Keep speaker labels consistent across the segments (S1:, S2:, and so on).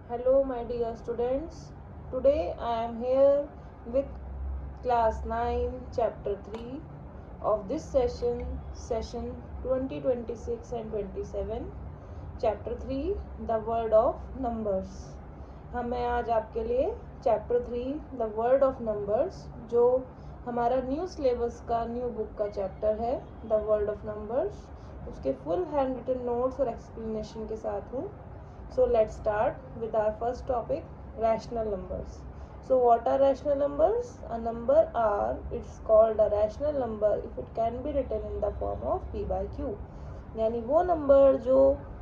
S1: Hello, my dear students. Today I am here with class 9, chapter 3 of this session 2026 and 27, chapter 3, the word of numbers. मैं आज आपके लिए chapter 3 the word of numbers, जो हमारा new syllabus का new book का chapter है, the word of numbers, उसके फुल हैंड रिटन नोट्स और एक्सप्लेनेशन के साथ हूँ. So let's start with our first topic, rational numbers. So what are rational numbers? A number R, it's called a rational number if it can be written in the form of P by Q. यानी वो number जो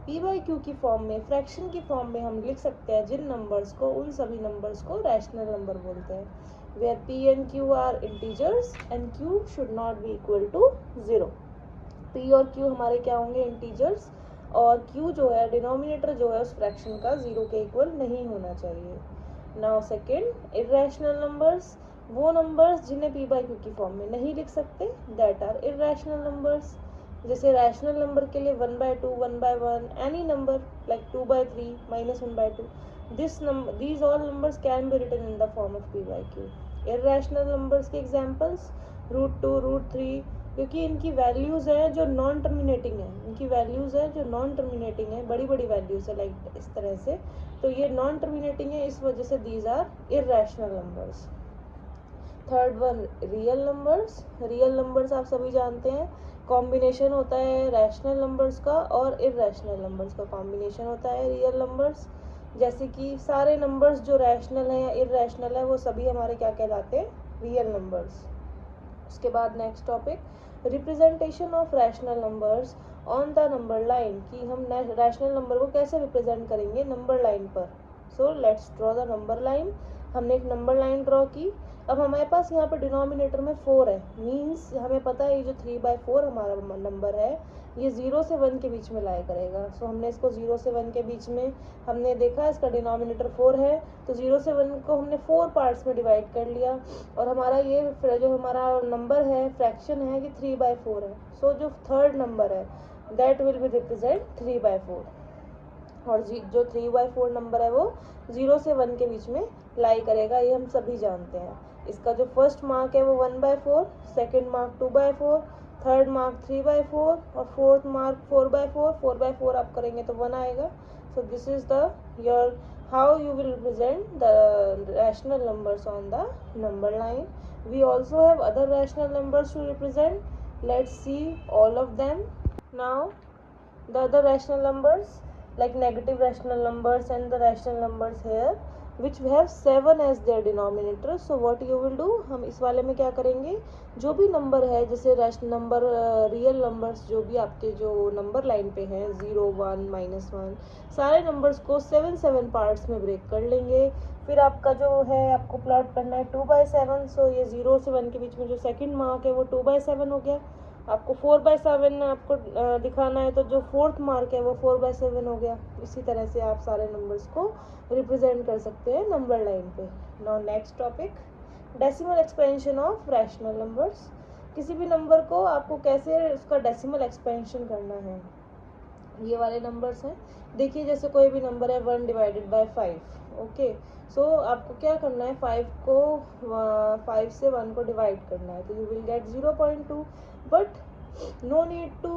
S1: P by Q की form में, fraction की form में हम लिख सकते हैं, जिन नंबर्स को, उन सभी नंबर्स को रैशनल नंबर बोलते हैं. Where P and Q are integers and Q should not be equal to 0. P और Q हमारे क्या होंगे? इंटीजर्स, और Q जो है, डिनोमिनेटर जो है उस फ्रैक्शन का 0 के इक्वल नहीं होना चाहिए. नाउ सेकेंड, इर्रेशनल नंबर्स, वो नंबर्स जिन्हें P by Q की फॉर्म में नहीं लिख सकते, दैट आर इर्रेशनल नंबर्स. जैसे रैशनल नंबर के लिए 1/2, 1/1, any number like 2/3, -1/2, these all numbers can be written in the form of P by Q. Irrational numbers के एग्जांपल्स √2, √3, क्योंकि इनकी वैल्यूज़ हैं जो नॉन टर्मिनेटिंग है, बड़ी बड़ी वैल्यूज़ है, लाइक इस तरह से, तो ये नॉन टर्मिनेटिंग है, इस वजह से these are irrational numbers. Third one, real numbers आप सभी जानते हैं, कॉम्बिनेशन होता है रैशनल नंबर्स का और इर्रेशनल नंबर्स का कॉम्बिनेशन होता है रियल नंबर्स. जैसे कि सारे नंबर्स जो रैशनल हैं या इर्रेशनल है, वो सभी हमारे क्या कहलाते हैं? Real numbers. उसके बाद next topic, representation of rational numbers on the number line, कि हम रैशनल नंबर को कैसे रिप्रेजेंट करेंगे नंबर लाइन पर. So let's draw the number line. हमने एक नंबर लाइन ड्रॉ की. अब हमारे पास यहाँ पर डिनोमिनेटर में 4 है, मीन्स हमें पता है ये जो 3/4 हमारा नंबर है, ये 0 से 1 के बीच में लाया करेगा. सो हमने इसको 0 से 1 के बीच में, हमने देखा इसका डिनोमिनेटर 4 है, तो 0 से 1 को हमने 4 पार्ट्स में डिवाइड कर लिया, और हमारा ये जो हमारा नंबर है, फ्रैक्शन है, ये 3/4 है. सो जो थर्ड नंबर है, दैट विल बी रिप्रेजेंट 3/4, और जो 3/4 नंबर है वो 0 से 1 के बीच में लाई करेगा, ये हम सभी जानते हैं. इसका जो फर्स्ट मार्क है वो 1/4, सेकेंड मार्क 2/4, थर्ड मार्क 3/4, और फोर्थ मार्क 4/4. 4/4 आप करेंगे तो 1 आएगा. So this is the your how you will represent the rational numbers on the number line. We also have other rational numbers to represent. Let's see all of them. Now the other rational numbers, like negative rational numbers and the rational numbers here, which we have 7 as their denominator. So what you will do, हम इस वाले में क्या करेंगे, जो भी number है, जैसे नंबर रियल नंबर्स जो भी आपके जो नंबर लाइन पे हैं, 0, 1, -1, सारे नंबर्स को 7 पार्ट्स में ब्रेक कर लेंगे. फिर आपका जो है, आपको प्लॉट करना है 2/7. सो ये 0 से 1 के बीच में जो सेकंड मार्क है वो 2/7 हो गया. आपको 4/7 आपको दिखाना है, तो जो फोर्थ मार्क है वो 4/7 हो गया. इसी तरह से आप सारे नंबर्स को रिप्रेजेंट कर सकते हैं नंबर लाइन पे. Now next topic, decimal expansion of rational numbers. किसी भी नंबर को आपको कैसे उसका डेसिमल एक्सपेंशन करना है, ये वाले नंबर्स हैं. देखिए, जैसे कोई भी नंबर है 1/5. ओके, सो आपको क्या करना है, 5 से 1 को डिवाइड करना है, तो you will get 0.2. But no need to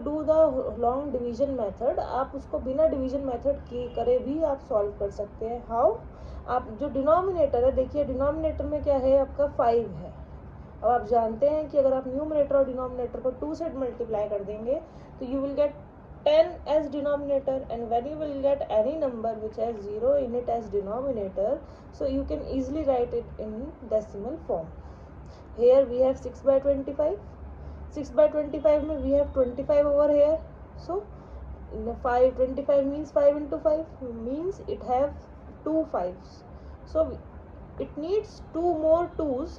S1: do the long division method. आप उसको बिना डिवीजन मेथड की करे भी आप सॉल्व कर सकते हैं. हाउ? आप जो डिनोमिनेटर है, देखिए डिनोमिनेटर में क्या है, आपका 5 है. अब आप जानते हैं कि अगर आप न्यूमरेटर और डिनोमिनेटर को 2 से मल्टीप्लाई कर देंगे, तो you will gate 10 as denominator, and when you will get any number which has 0 in it as denominator, so you can easily write it in decimal form. Here we have 6/25. 6/25 में we have 25 over here. So 25 means 5 into 5 means it have 2 5s. So it needs 2 more 2s.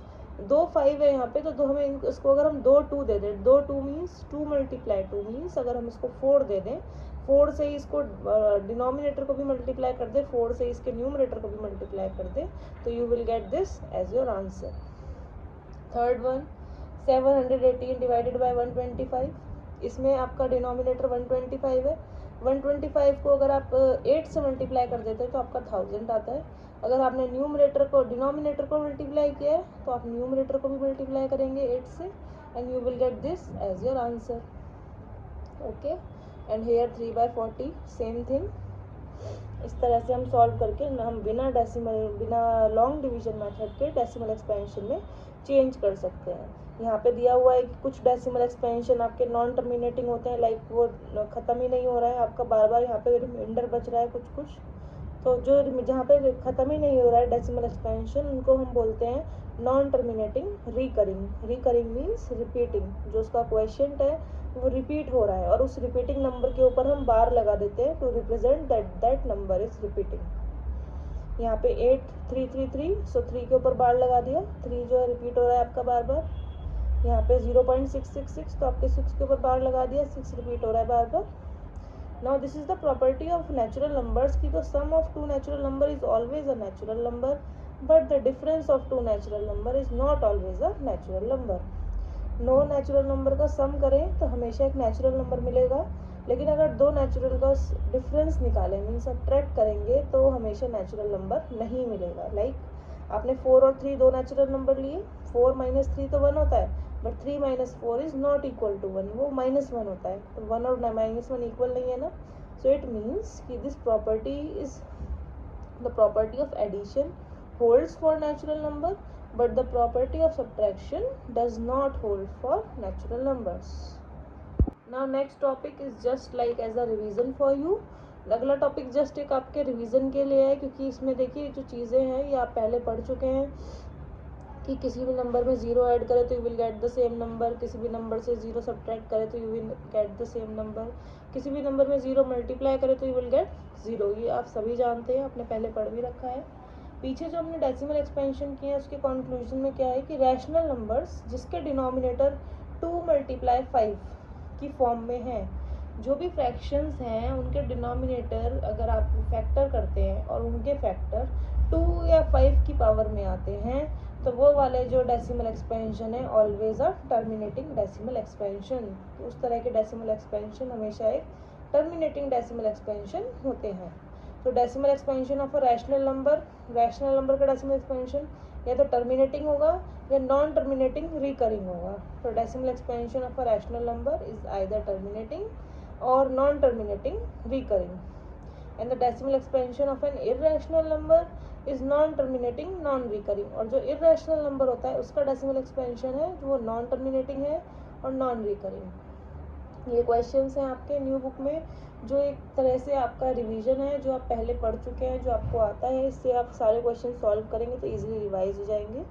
S1: 2 5 है यहाँ पे, तो हमें इसको अगर हम 2 2 दे दें, 2 2 मीन्स 2 × 2 मीन्स अगर हम इसको 4 दे दें, 4 से ही इसको डिनोमिनेटर को भी मल्टीप्लाई कर दे, 4 से इसके न्यूमरेटर को भी मल्टीप्लाई कर दे, तो you will get this as your answer. Third one, 718 divided by 125. इसमें आपका डिनोमिनेटर 125 है, 125 को अगर आप 8 से मल्टीप्लाई कर देते हैं तो आपका 1000 आता है। अगर आपने न्यूमरेटर को डिनोमिनेटर को मल्टीप्लाई किया है तो आप न्यूमरेटर को भी मल्टीप्लाई करेंगे 8 से, and you will get this as your answer. Okay, and here 3/40 same thing. इस तरह से हम सॉल्व करके हम बिना लॉन्ग डिवीजन मेथड के डेसिमल एक्सपेंशन में चेंज कर सकते हैं। यहाँ पे दिया हुआ है कि कुछ डेसिमल एक्सपेंशन आपके नॉन टर्मिनेटिंग होते हैं, लाइक वो ख़त्म ही नहीं हो रहा है आपका, बार बार यहाँ पे रिमाइंडर बच रहा है कुछ कुछ। तो जो जहाँ पे ख़त्म ही नहीं हो रहा है डेसिमल एक्सपेंशन, उनको हम बोलते हैं non terminating recurring. Recurring means repeating, जो उसका क्वेश्चन है वो रिपीट हो रहा है और उस रिपीटिंग नंबर के ऊपर हम बार लगा देते हैं to represent that number is repeating. यहाँ पे 8333, सो 3 के ऊपर बार लगा दिया, 3 जो है रिपीट हो रहा है आपका बार बार। यहाँ पे 0.666, तो आपके 6 के ऊपर बार लगा दिया, 6 रिपीट हो रहा है बार बार। Now this is the property of natural numbers की, तो sum of two natural number is always a natural number, but the difference of two natural number is not always a natural number. No natural number का sum करें तो हमेशा एक natural number मिलेगा, लेकिन अगर दो नेचुरल का डिफरेंस निकालें मीन्स सब्ट्रैक्ट करेंगे तो हमेशा नेचुरल नंबर नहीं मिलेगा। लाइक आपने 4 और 3 दो नेचुरल नंबर लिए, 4 - 3 तो 1 होता है, but 3 - 4 is not equal to 1, वो -1 होता है, तो 1 और -1 इक्वल नहीं है ना। सो इट मीन्स कि this property is the property of addition holds for natural number, but the property of subtraction does not hold for natural numbers. Now next topic is just like as a revision for you. अगला topic just एक आपके revision के लिए है, क्योंकि इसमें देखिए जो चीज़ें हैं ये आप पहले पढ़ चुके हैं कि किसी भी नंबर में 0 ऐड करें तो you will get the same number, किसी भी नंबर से 0 सब्ट्रैक्ट करें तो you will get the same number, किसी भी नंबर में 0 मल्टीप्लाई करें तो यू विल गेट 0। ये आप सभी जानते हैं, आपने पहले पढ़ भी रखा है। पीछे जो हमने डेसिमल एक्सपेंशन किया है उसके कंक्लूजन में क्या है कि रैशनल नंबर्स जिसके डिनोमिनेटर 2 × 5 की फॉर्म में है, जो भी फ्रैक्शंस हैं उनके डिनोमिनेटर अगर आप फैक्टर करते हैं और उनके फैक्टर 2 या 5 की पावर में आते हैं, तो वो वाले जो डेसिमल एक्सपेंशन है always a terminating decimal expansion. उस तरह के डेसिमल एक्सपेंशन हमेशा एक टर्मिनेटिंग डेसिमल एक्सपेंशन होते हैं। तो decimal expansion of a rational number का डेसिमल एक्सपेंशन या तो टर्मिनेटिंग होगा या नॉन टर्मिनेटिंग रिकरिंग होगा। तो decimal expansion of a rational number is either terminating or non terminating recurring, and the decimal expansion of an irrational number is non terminating non recurring. और जो irrational number होता है उसका decimal expansion है वो non terminating है और non recurring. ये क्वेश्चंस हैं आपके न्यू बुक में, जो एक तरह से आपका रिवीजन है, जो आप पहले पढ़ चुके हैं, जो आपको आता है, इससे आप सारे क्वेश्चन सॉल्व करेंगे तो इजीली रिवाइज हो जाएंगे।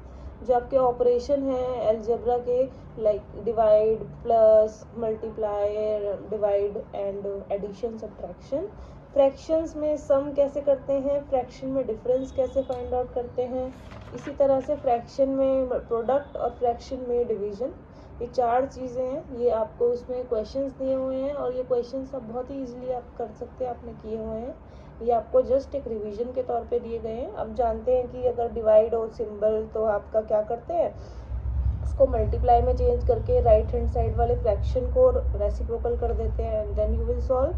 S1: जो आपके ऑपरेशन हैं अलजेब्रा के, like divide, plus, multiply, divide and addition, subtraction. Fractions में सम कैसे करते हैं, फ्रैक्शन में डिफरेंस कैसे फाइंड आउट करते हैं, इसी तरह से फ्रैक्शन में प्रोडक्ट और फ्रैक्शन में डिवीजन, ये 4 चीज़ें हैं। ये आपको उसमें क्वेश्चंस दिए हुए हैं और ये क्वेश्चंस आप बहुत ही इजीली आप कर सकते हैं, आपने किए हुए हैं। ये आपको जस्ट एक रिवीजन के तौर पे दिए गए हैं। अब जानते हैं कि अगर डिवाइड हो सिंबल तो आपका क्या करते हैं, उसको मल्टीप्लाई में चेंज करके राइट हैंड साइड वाले फ्रैक्शन को रेसिप्रोकल कर देते हैं, and then you will solve.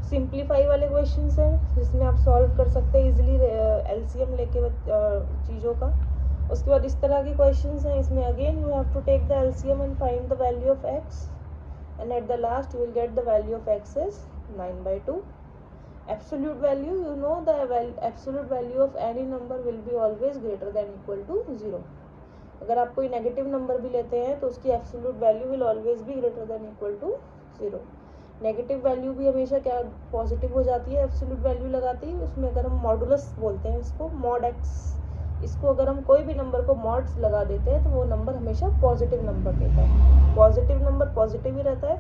S1: Simplify वाले क्वेश्चंस हैं जिसमें आप सॉल्व कर सकते हैं इजीली एलसीएम लेके चीज़ों का। उसके बाद इस तरह के क्वेश्चंस हैं, इसमें again you have to take the LCM and find the value of x, and at the last you will get the value of x is 9/2। Absolute value, you know the absolute value of any number will be always greater than equal to 0। अगर आप कोई negative number भी लेते हैं तो उसकी absolute value will always be greater than equal to 0। Negative value भी हमेशा क्या पॉजिटिव हो जाती है एब्सोल्यूट वैल्यू लगाती है। उसमें अगर हम मॉडुलस बोलते हैं इसको, मॉड एक्स, इसको अगर हम कोई भी नंबर को मॉड्स लगा देते हैं तो वो नंबर हमेशा पॉजिटिव नंबर देता है। पॉजिटिव नंबर पॉजिटिव ही रहता है,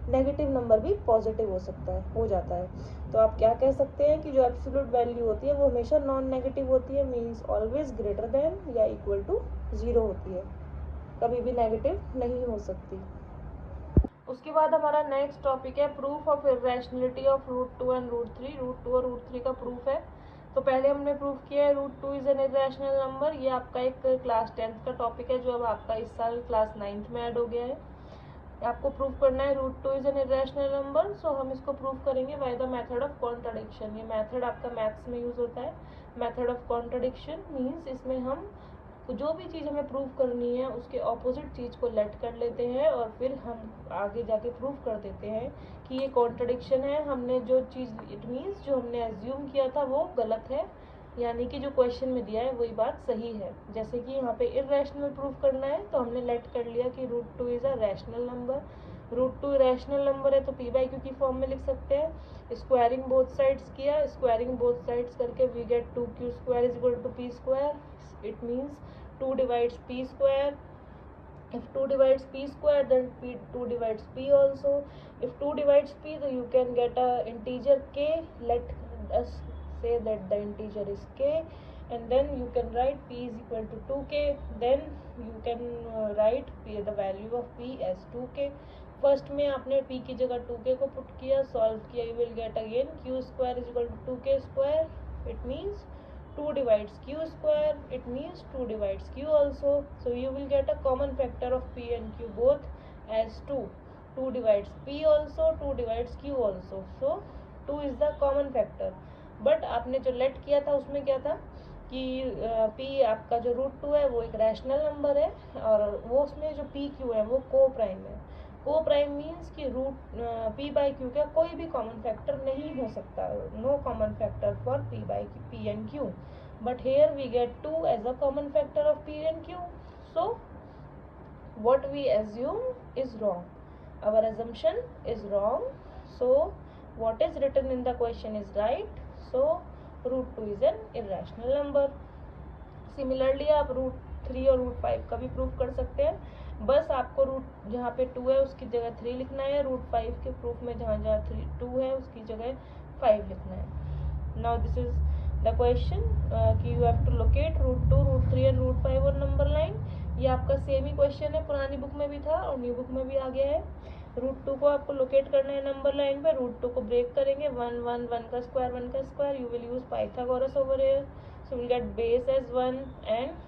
S1: नेगेटिव नंबर भी पॉजिटिव हो सकता है, हो जाता है। तो आप क्या कह सकते हैं कि जो एब्सोल्यूट वैल्यू होती है वो हमेशा नॉन नेगेटिव होती है, मीन्स ऑलवेज ग्रेटर देन या इक्वल टू 0 होती है, कभी भी नेगेटिव नहीं हो सकती। उसके बाद हमारा नेक्स्ट टॉपिक है प्रूफ ऑफ इररेशनलिटी ऑफ √2 एंड √3। √2 और √3 का प्रूफ है। तो पहले हमने प्रूफ किया है √2 इज एन इररेशनल नंबर। ये आपका एक क्लास 10th का टॉपिक है जो अब आपका इस साल क्लास 9th में ऐड हो गया है। आपको प्रूफ करना है root two is an irrational number, so हम इसको प्रूफ करेंगे by the method of contradiction. ये मेथड आपका मैथ्स में यूज होता है, मेथड ऑफ कॉन्ट्रडिक्शन मीन्स इसमें हम जो भी चीज़ हमें प्रूव करनी है उसके ऑपोजिट चीज़ को लेट कर लेते हैं और फिर हम आगे जाके प्रूव कर देते हैं कि ये कॉन्ट्रडिक्शन है। हमने जो चीज़, इट मीन्स जो हमने एज्यूम किया था वो गलत है, यानी कि जो क्वेश्चन में दिया है वही बात सही है। जैसे कि यहाँ पे इरेशनल प्रूफ करना है तो हमने लेट कर लिया कि root two is a rational number. Root two rational number है तो पी बाई क्यू की फॉर्म में लिख सकते हैं। स्क्वायरिंग बोथ साइड्स किया, स्क्वायरिंग बोथ साइड्स करके we get 2q square is equal to p square. It means 2 divides p square. If 2 divides p square, then 2 divides p also. If 2 divides p, then you can get a integer k. Let us say that the integer is k, and then you can write p is equal to 2k. Then you can write the value of p as 2k. First में आपने p की जगह 2k को put किया, solve किया, you will get again q square is equal to 2k square. It means 2 divides q square, it means 2 divides q also. So you will get a common factor of p and q both as 2. 2 divides p also, 2 divides q also. So 2 is the common factor. But आपने जो late किया था उसमें क्या था कि p आपका जो रूट टू है वो एक रैशनल नंबर है और वो उसमें जो p q है वो को प्राइम है। को प्राइम मीन्स कि रूट p बाई क्यू का कोई भी कॉमन फैक्टर नहीं हो सकता, no common factor for p and q, but here we get 2 as a common factor of p and q. So what we assume is wrong, our assumption is wrong, so what is written in the question is right. So root 2 is an irrational number. Similarly आप root 3 और root 5 का भी proof कर सकते हैं, बस आपको root जहाँ पे 2 है उसकी जगह 3 लिखना है, रूट 5 के प्रूफ में जहाँ जहाँ 2 है उसकी जगह 5 लिखना है। Now this is the question कि you have to locate root 2, root 3 and root 5 और नंबर लाइन। ये आपका सेम ही क्वेश्चन है, पुरानी बुक में भी था और न्यू बुक में भी आ गया है। रूट 2 को आपको लोकेट करना है नंबर लाइन पे, रूट 2 को ब्रेक करेंगे, 1 1 1 का square, you will use Pythagoras over here, so we'll get base as 1 and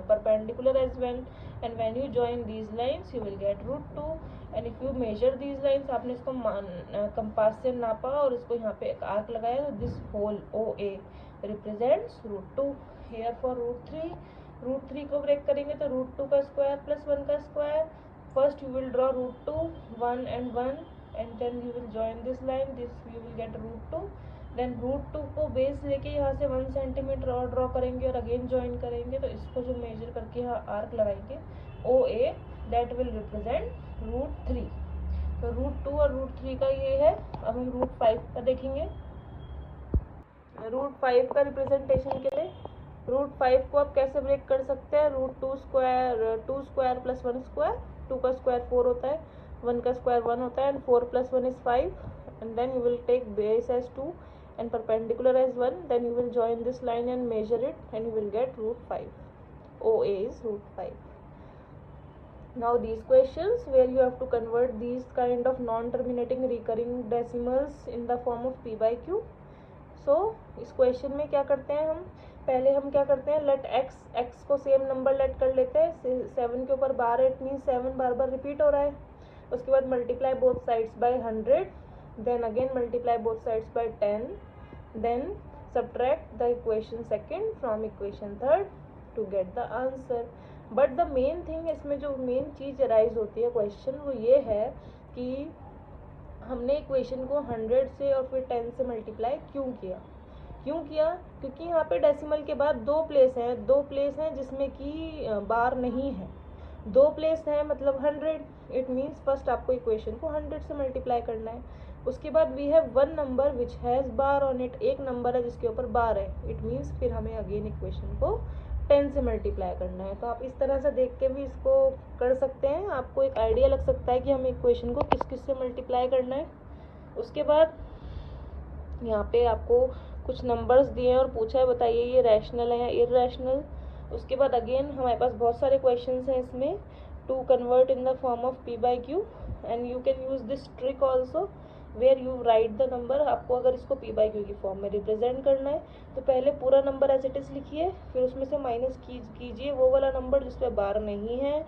S1: perpendicular as 1, and when you join these lines you will get root 2, and if you measure these lines, आपने इसको compass से नापा और इसको यहाँ पे एक arc लगाया, तो this whole OA represents root 2. here for root 3 को ब्रेक करेंगे तो root 2 का स्क्वायर प्लस 1 का square, first you will draw root 2, 1 and 1, and then you will join this line, this you will get root 2. Then root 2 को base लेके यहाँ से 1 centimetre और ड्रॉ करेंगे और अगेन ज्वाइन करेंगे, तो इसको जो मेजर करके यहाँ आर्क लगाएंगे OA, that will represent root 3. तो रूट 2 और रूट 3 का ये है। अब हम रूट 5 का देखेंगे। रूट 5 का रिप्रेजेंटेशन के लिए रूट 5 को आप कैसे ब्रेक कर सकते हैं, रूट 2 स्क्वायर प्लस 1 स्क्वायर, 2 का स्क्वायर 4 होता है, 1 का स्क्वायर 1 होता है, and 4 plus 1 is 5, and then you will take base as 2 and perpendicular as 1, then you will join this line and measure it, and you will get root 5. OA is root 5. Now these questions where you have to convert these kind of non-terminating recurring decimals in the form of p by q. So इस question में क्या करते हैं हम, पहले हम क्या करते हैं, लेट x को सेम नंबर लेट कर लेते हैं, 7 के ऊपर बार है, it mean 7 bar bar repeat हो रहा है। उसके बाद multiply both sides by 100, then again multiply both sides by 10, then subtract the equation second from equation third to get the answer. but the main thing, इसमें जो main चीज़ arise होती है question वो ये है कि हमने इक्वेशन को 100 से और फिर 10 से मल्टीप्लाई क्यों किया, क्योंकि यहाँ पे डेसिमल के बाद दो प्लेस हैं जिसमें कि बार नहीं है, 2 प्लेस है मतलब 100, इट मीन्स फर्स्ट आपको इक्वेशन को 100 से मल्टीप्लाई करना है। उसके बाद we have 1 number which has bar on it, एक नंबर है जिसके ऊपर बार है, इट मीन्स फिर हमें अगेन इक्वेशन को 10 से मल्टीप्लाई करना है। तो आप इस तरह से देख के भी इसको कर सकते हैं, आपको एक आइडिया लग सकता है कि हमें इक्वेशन को किस से मल्टीप्लाई करना है। उसके बाद यहाँ पे आपको कुछ नंबर्स दिए हैं और पूछा है बताइए ये रैशनल है या इररैशनल। उसके बाद अगेन हमारे पास बहुत सारे क्वेश्चंस हैं इसमें, to convert in the form of p by q, and you can use this trick also where you write the number. आपको अगर इसको p by q की फॉर्म में रिप्रेजेंट करना है तो पहले पूरा नंबर एज इट इज लिखिए, फिर उसमें से माइनस कीजिए वो वाला नंबर जिसपे बार नहीं है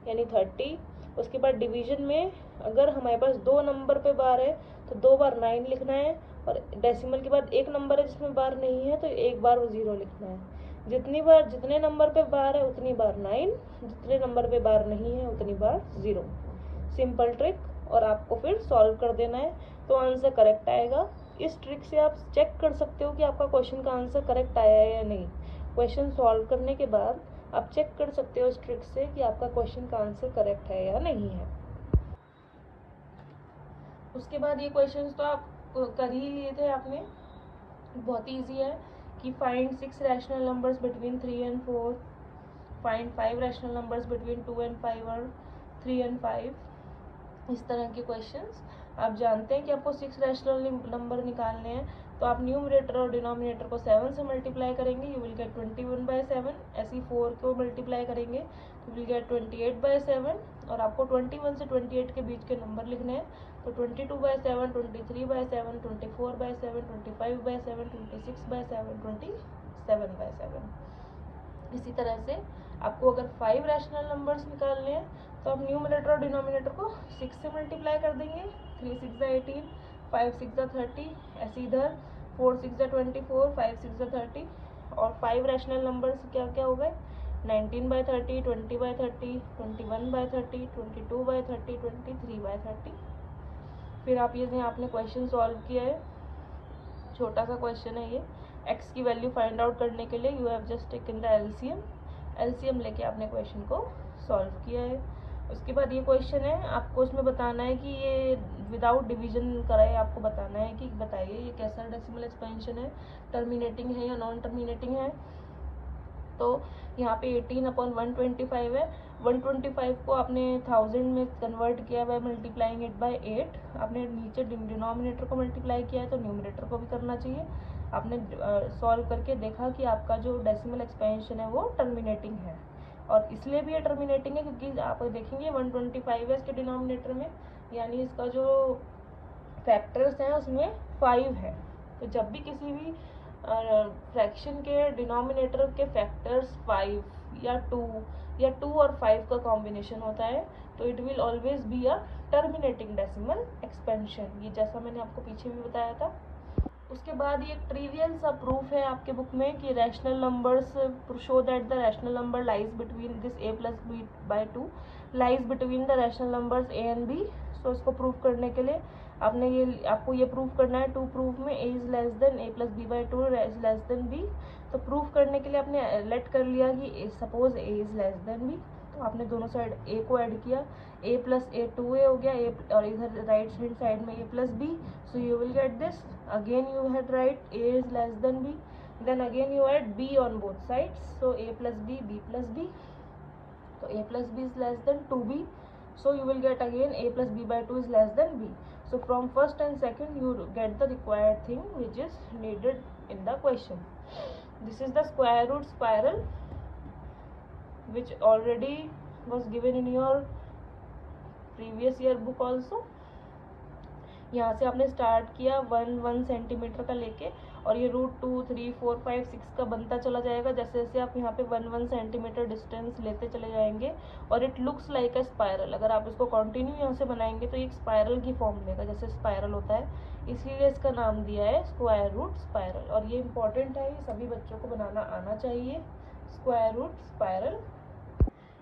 S1: यानी 30, उसके बाद डिवीजन में अगर हमारे पास 2 नंबर पे बार है तो 2 बार 9 लिखना है, और डेसिमल के बाद एक नंबर है जिसमें बार नहीं है तो एक बार वो 0 लिखना है। जितने नंबर पे बार है उतनी बार 9, जितने नंबर पे बार नहीं है उतनी बार 0। सिंपल ट्रिक, और आपको फिर सॉल्व कर देना है तो आंसर करेक्ट आएगा। इस ट्रिक से आप चेक कर सकते हो कि आपका क्वेश्चन का आंसर करेक्ट आया है या नहीं। क्वेश्चन सॉल्व करने के बाद आप चेक कर सकते हो इस ट्रिक से कि आपका क्वेश्चन का आंसर करेक्ट है या नहीं है। उसके बाद ये क्वेश्चंस तो आप कर ही लिए थे आपने, बहुत ईजी है कि find 6 rational numbers between 3 and 4, find 5 rational numbers between 2 and 5 और 3 and 5। इस तरह के क्वेश्चंस आप जानते हैं कि आपको 6 रैशनल नंबर निकालने हैं, तो आप न्यूमरेटर और डिनोमिनेटर को 7 से मल्टीप्लाई करेंगे, यू विल गेट 21/7। ऐसे 4 को मल्टीप्लाई करेंगे तो विल गेट 28/7, और आपको 21 से 28 के बीच के नंबर लिखने हैं, तो 22/7, 23/7, 24/7, 25/7, 26/7, 27/7। इसी तरह से आपको अगर 5 रैशनल नंबर्स निकालने हैं तो आप न्यूमरेटर और डिनोमिनेटर को 6 से मल्टीप्लाई कर देंगे, 3 6 18, 5 6 30, ऐसे इधर 4 6 24, 5 6 30, और 5 रैशनल नंबर्स क्या क्या हो गए, 19/30, 20/30, 21/30, 22/30, 23/30। फिर आप ये आपने क्वेश्चन सॉल्व किया है, छोटा सा क्वेश्चन है ये। x की वैल्यू फाइंड आउट करने के लिए you have just taken the LCM लेके आपने क्वेश्चन को सॉल्व किया है। उसके बाद ये क्वेश्चन है, आपको उसमें बताना है कि ये विदाउट डिवीजन कराए, आपको बताना है कि बताइए ये कैसा डेसिमल एक्सपेंशन है, टर्मिनेटिंग है या नॉन टर्मिनेटिंग है। तो यहाँ पे 18/125 है, 125 को आपने 1000 में कन्वर्ट किया बाय मल्टीप्लाइंग इट बाय 8। आपने नीचे डिनोमिनेटर को मल्टीप्लाई किया है तो न्यूमरेटर को भी करना चाहिए। आपने सॉल्व करके देखा कि आपका जो डेसिमल एक्सपेंशन है वो टर्मिनेटिंग है, और इसलिए भी ये टर्मिनेटिंग है क्योंकि आप देखेंगे 125 है इसके डिनोमिनेटर में, यानी इसका जो फैक्टर्स हैं उसमें 5 है। तो जब भी किसी भी फ्रैक्शन के डिनोमिनेटर के फैक्टर्स 5 या 2 और 5 का कॉम्बिनेशन होता है तो it will always be a terminating decimal expansion, ये जैसा मैंने आपको पीछे भी बताया था। उसके बाद ये ट्रिवियल सा प्रूफ है आपके बुक में कि rational numbers show that the rational number lies between this a + b/2 lies between the rational numbers a and b। सो इसको प्रूफ करने के लिए आपको ये प्रूफ करना है 2 प्रूफ में a is less than a + b/2 is less than b। तो प्रूफ करने के लिए आपने लेट कर लिया कि suppose a is less than b, तो आपने दोनों साइड a को ऐड किया, a + a 2a हो गया, a और इधर राइट हैंड साइड में a + b, so you will get this। again you had write a is less than b, then again you add b on both sides, so a + b, b + b, so a + b is less than 2b, so you will get again a + b/2 is less than b। so from first and second you get the required thing which is needed in the question। this is the square root spiral which already was given in your previous year book also। यहाँ से आपने start किया 1 centimetre का लेके, और ये √2 3 4 5 6 का बनता चला जाएगा जैसे जैसे आप यहाँ पे 1 सेंटीमीटर डिस्टेंस लेते चले जाएंगे, और it looks like a spiral. अगर आप इसको कंटिन्यू यहाँ से बनाएंगे तो एक स्पायरल की फॉर्म लेगा, जैसे स्पायरल होता है, इसीलिए इसका नाम दिया है स्क्वायर रूट स्पायरल। और ये इंपॉर्टेंट है, ये सभी बच्चों को बनाना आना चाहिए, स्क्वायर रूट स्पायरल।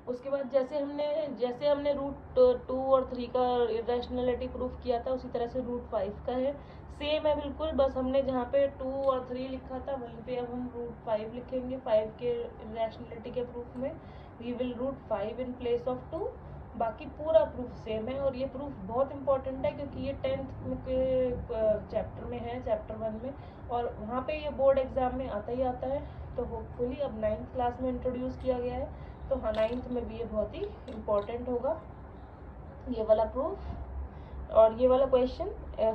S1: उसके बाद जैसे हमने √2 और 3 का इरेशनलिटी प्रूफ किया था, उसी तरह से √5 का है, सेम है बिल्कुल, बस हमने जहाँ पे 2 और 3 लिखा था वहीं पे अब हम √5 लिखेंगे। 5 के इरेशनलिटी के प्रूफ में we will √5 in place of 2, बाकी पूरा प्रूफ सेम है। और ये प्रूफ बहुत इंपॉर्टेंट है क्योंकि ये 10th के चैप्टर में है, चैप्टर 1 में, और वहाँ पे ये बोर्ड एग्जाम में आता ही आता है। तो होपफुली अब 9th क्लास में इंट्रोड्यूस किया गया है, तो हाँ 9th में भी ये बहुत ही इम्पोर्टेंट होगा ये वाला प्रूफ। और ये वाला question,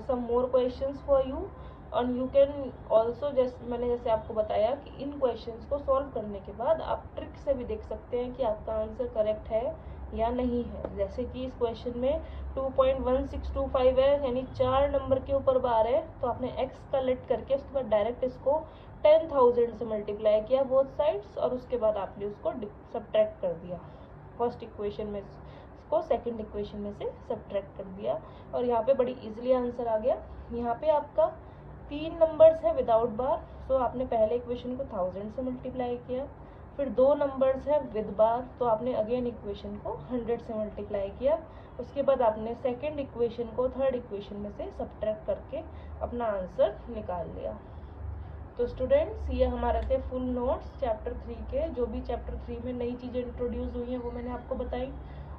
S1: some more questions for you, और यू कैन ऑल्सो जैसे आपको बताया कि इन क्वेश्चंस को सॉल्व करने के बाद आप ट्रिक से भी देख सकते हैं कि आपका आंसर करेक्ट है या नहीं है। जैसे कि इस क्वेश्चन में 2.1625 है, यानी 4 नंबर के ऊपर बार है, तो आपने x का लेट करके उसके बाद डायरेक्ट इसको 10,000 से मल्टीप्लाई किया बोथ साइड्स, और उसके बाद आपने उसको सब्ट्रैक्ट कर दिया। फर्स्ट इक्वेशन में उसको सेकंड इक्वेशन में से सब्ट्रैक्ट कर दिया और यहाँ पे बड़ी इजीली आंसर आ गया। यहाँ पे आपका 3 नंबर्स है विदाउट बार, सो आपने पहले इक्वेशन को 1000 से मल्टीप्लाई किया, फिर 2 नंबर्स है विद बार, तो आपने अगेन इक्वेशन को 100 से मल्टीप्लाई किया, उसके बाद आपने सेकंड इक्वेशन को थर्ड इक्वेशन में से सब्ट्रैक्ट करके अपना आंसर निकाल लिया। तो स्टूडेंट्स ये हमारे थे फुल नोट्स चैप्टर 3 के। जो भी चैप्टर 3 में नई चीज़ें इंट्रोड्यूस हुई हैं वो मैंने आपको बताई,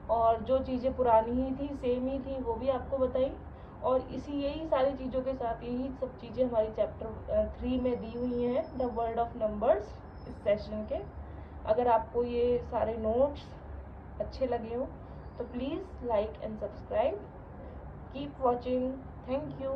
S1: और जो चीज़ें पुरानी ही थी सेम ही थी वो भी आपको बताई, और यही सारी चीज़ों के साथ यही सब चीज़ें हमारी चैप्टर 3 में दी हुई हैं द वर्ल्ड ऑफ नंबर्स इस सेशन के। अगर आपको ये सारे नोट्स अच्छे लगे हो तो please like and subscribe, keep watching, thank you.